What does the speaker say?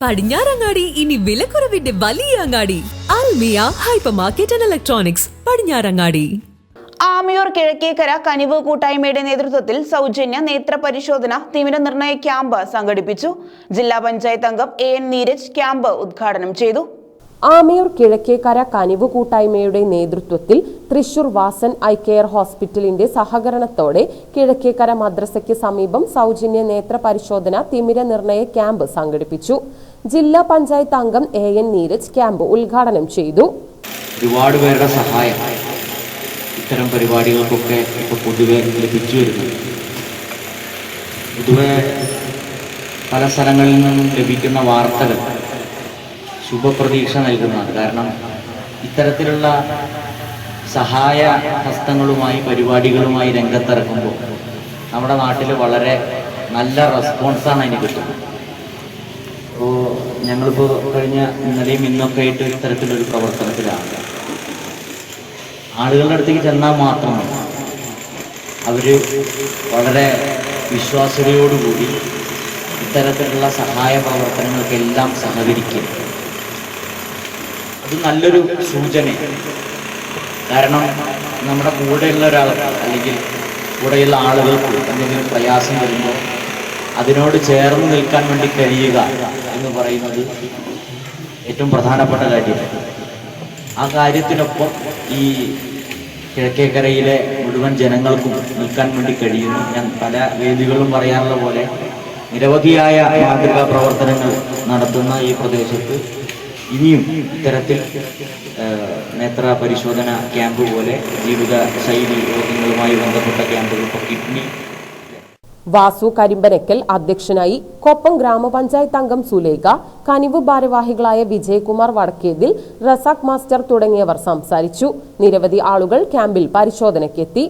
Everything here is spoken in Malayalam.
പടിഞ്ഞാറങ്ങാടി ഇനി വിലക്കുറവിന്റെ വലിയ അങ്ങാടി Almiya hyper market and electronics Padinjarangadi. Amiyur Kizhakkekkara Kanivu കൂട്ടായ്മയുടെ നേതൃത്വത്തിൽ സൗജന്യ നേത്ര പരിശോധന തിമിര നിർണയ ക്യാമ്പ് സംഘടിപ്പിച്ചു. ജില്ലാ പഞ്ചായത്ത് അംഗം AN നീരജ് ക്യാമ്പ് ഉദ്ഘാടനം ചെയ്തു. ആമിയൂർ കിഴക്കേക്കര കനിവ് കൂട്ടായ്മയുടെ നേതൃത്വത്തിൽ തൃശൂർ വാസൻ ഐ കെയർ ഹോസ്പിറ്റലിന്റെ സഹകരണത്തോടെ കിഴക്കേക്കര മദ്രസയ്ക്ക് സമീപം സൗജന്യ നേത്ര പരിശോധന തിമിര നിർണയ ക്യാമ്പ് സംഘടിപ്പിച്ചു. ജില്ലാ പഞ്ചായത്ത് അംഗം AN നീരജ് ക്യാമ്പ് ഉദ്ഘാടനം ചെയ്തു. ഒരുപാട് പേരുടെ സഹായം ഇത്തരം പരിപാടികൾക്കൊക്കെ ഇപ്പോൾ പൊതുവെ ലഭിച്ചു വരുന്നു. പൊതുവെ പല സ്ഥലങ്ങളിൽ നിന്നും ലഭിക്കുന്ന വാർത്തകൾ ശുഭപ്രതീക്ഷ നൽകുന്നതാണ്. കാരണം ഇത്തരത്തിലുള്ള സഹായ ഹസ്തങ്ങളുമായി പരിപാടികളുമായി രംഗത്തിറക്കുമ്പോൾ നമ്മുടെ നാട്ടിൽ വളരെ നല്ല റെസ്പോൺസാണ് അതിന് കിട്ടുന്നത്. അപ്പോൾ ഞങ്ങളിപ്പോൾ കഴിഞ്ഞ ഇന്നലെയും ഇന്നൊക്കെ ആയിട്ട് ഇത്തരത്തിലൊരു പ്രവർത്തനത്തിലാണ്. ആളുകളുടെ അടുത്തേക്ക് ചെന്നാൽ മാത്രമാണ് അവർ വളരെ വിശ്വാസ്യതയോടുകൂടി ഇത്തരത്തിലുള്ള സഹായ പ്രവർത്തനങ്ങൾക്കെല്ലാം സഹകരിക്കും. അത് നല്ലൊരു സൂചനയാണ്. കാരണം നമ്മുടെ കൂടെയുള്ള ഒരാൾ അല്ലെങ്കിൽ കൂടെയുള്ള ആളുകൾക്ക് എന്തെങ്കിലും പ്രയാസം വരുമ്പോൾ അതിനോട് ചേർന്ന് നിൽക്കാൻ വേണ്ടി കഴിയുക എന്ന് പറയുന്നത് ഏറ്റവും പ്രധാനപ്പെട്ട കാര്യമാണ്. ആ കാര്യത്തിനൊപ്പം ഈ കിഴക്കേക്കരയിലെ മുഴുവൻ ജനങ്ങൾക്കും നിൽക്കാൻ വേണ്ടി കഴിയുന്നു. ഞാൻ പല വേദികളിലും പറയാറുള്ള പോലെ നിരവധിയായ മാതൃകാ പ്രവർത്തനങ്ങൾ നടത്തുന്ന ഈ പ്രദേശത്ത് ഇനിയും ഇത്തരത്തിൽ നേത്ര പരിശോധന ക്യാമ്പ് പോലെ ജീവിത ശൈലി രോഗങ്ങളുമായി ബന്ധപ്പെട്ട ക്യാമ്പുകൾ, ഇപ്പോൾ കിഡ്നി. വാസു കരിമ്പനക്കൽ അധ്യക്ഷനായി. കൊപ്പം ഗ്രാമപഞ്ചായത്ത് അംഗം സുലേഖ, കനിവ് ഭാരവാഹികളായ വിജയകുമാർ വടക്കേതിൽ, റസാഖ് മാസ്റ്റർ തുടങ്ങിയവർ സംസാരിച്ചു. നിരവധി ആളുകൾ ക്യാമ്പിൽ പരിശോധനയ്ക്കെത്തി.